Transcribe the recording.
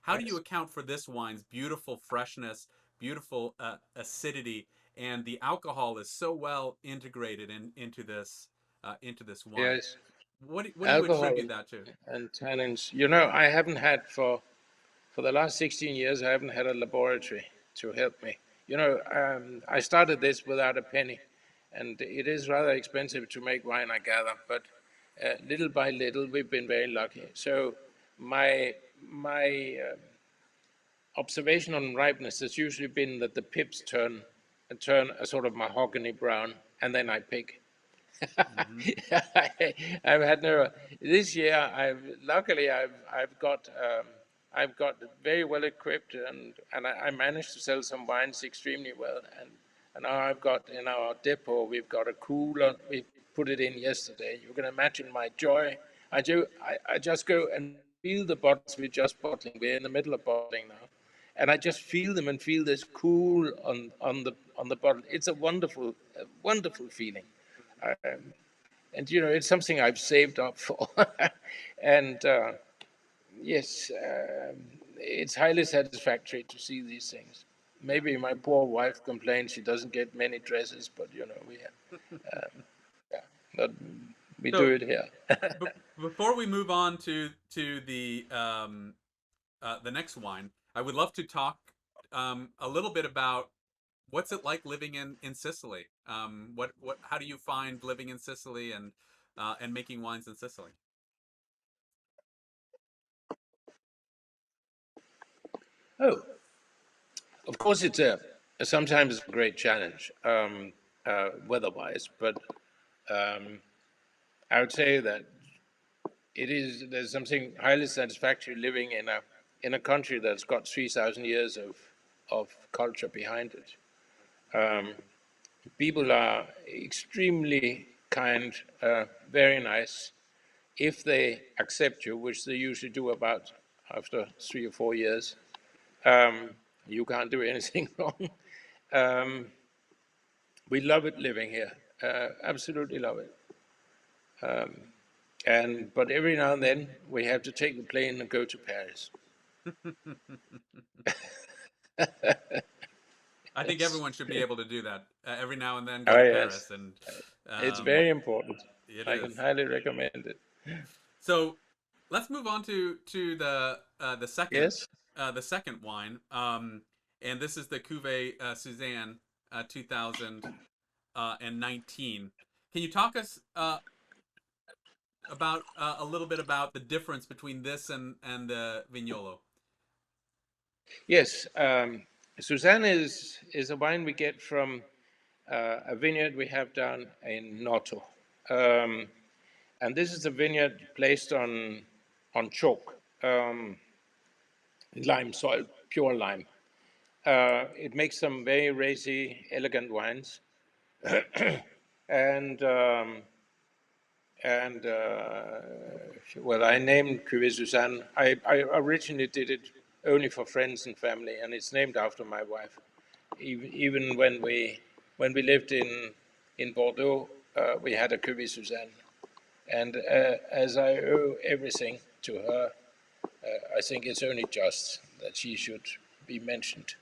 How do you Yes. account for this wine's beautiful freshness, beautiful acidity, and the alcohol is so well integrated into this wine? Yes. What do you Alcohol attribute that to? and tannins. You know, I haven't had for the last 16 years. I haven't had a laboratory to help me. You know, I started this without a penny, and it is rather expensive to make wine, I gather. But little by little, we've been very lucky. So my observation on ripeness has usually been that the pips turn a sort of mahogany brown, and then I pick. Hmm. I've had no. This year, I've got very well equipped, and I managed to sell some wines extremely well. And now I've got in our depot, we've got a cooler. We put it in yesterday. You can imagine my joy. I just go and feel the bottles we're just bottling. We're in the middle of bottling now, and I just feel them and feel this cool on the bottle. It's a wonderful feeling. And you know, it's something I've saved up for. And yes, it's highly satisfactory to see these things. Yeah. Maybe my poor wife complains she doesn't get many dresses, but you know, yeah, but we do So it here. b before we move on to the next wine, I would love to talk a little bit about what's it like living in Sicily. What how do you find living in Sicily and making wines in Sicily? Oh, of course, it's a sometimes a great challenge, weather-wise, but um, I would say that there's something highly satisfactory living in a country that's got 3,000 years of culture behind it. Um, People are extremely kind, very nice. If they accept you, which they usually do about after 3 or 4 years, um, you can't do anything wrong. Um, we love it living here, absolutely love it. And but every now and then we have to take the plane and go to Paris. I think It's, everyone should be able to do that every now and then. Go oh to yes, Paris, and it's um, very important. it I can is. highly recommend it. So let's move on to Yes. the second wine, and this is the Cuvée Suzanne 2019. Can you talk us about a little bit about the difference between this and the Vignolo? Yes, Suzanne is a wine we get from a vineyard we have down in Noto, um, and this is a vineyard placed on chalk, lime soil, pure lime. It makes some very racy, elegant wines, and and well, I named Cuvée Suzanne. I originally did it only for friends and family, and it's named after my wife. Even when we lived in Bordeaux, we had a Cuvée Suzanne, and as I owe everything to her, I think it's only just that she should be mentioned.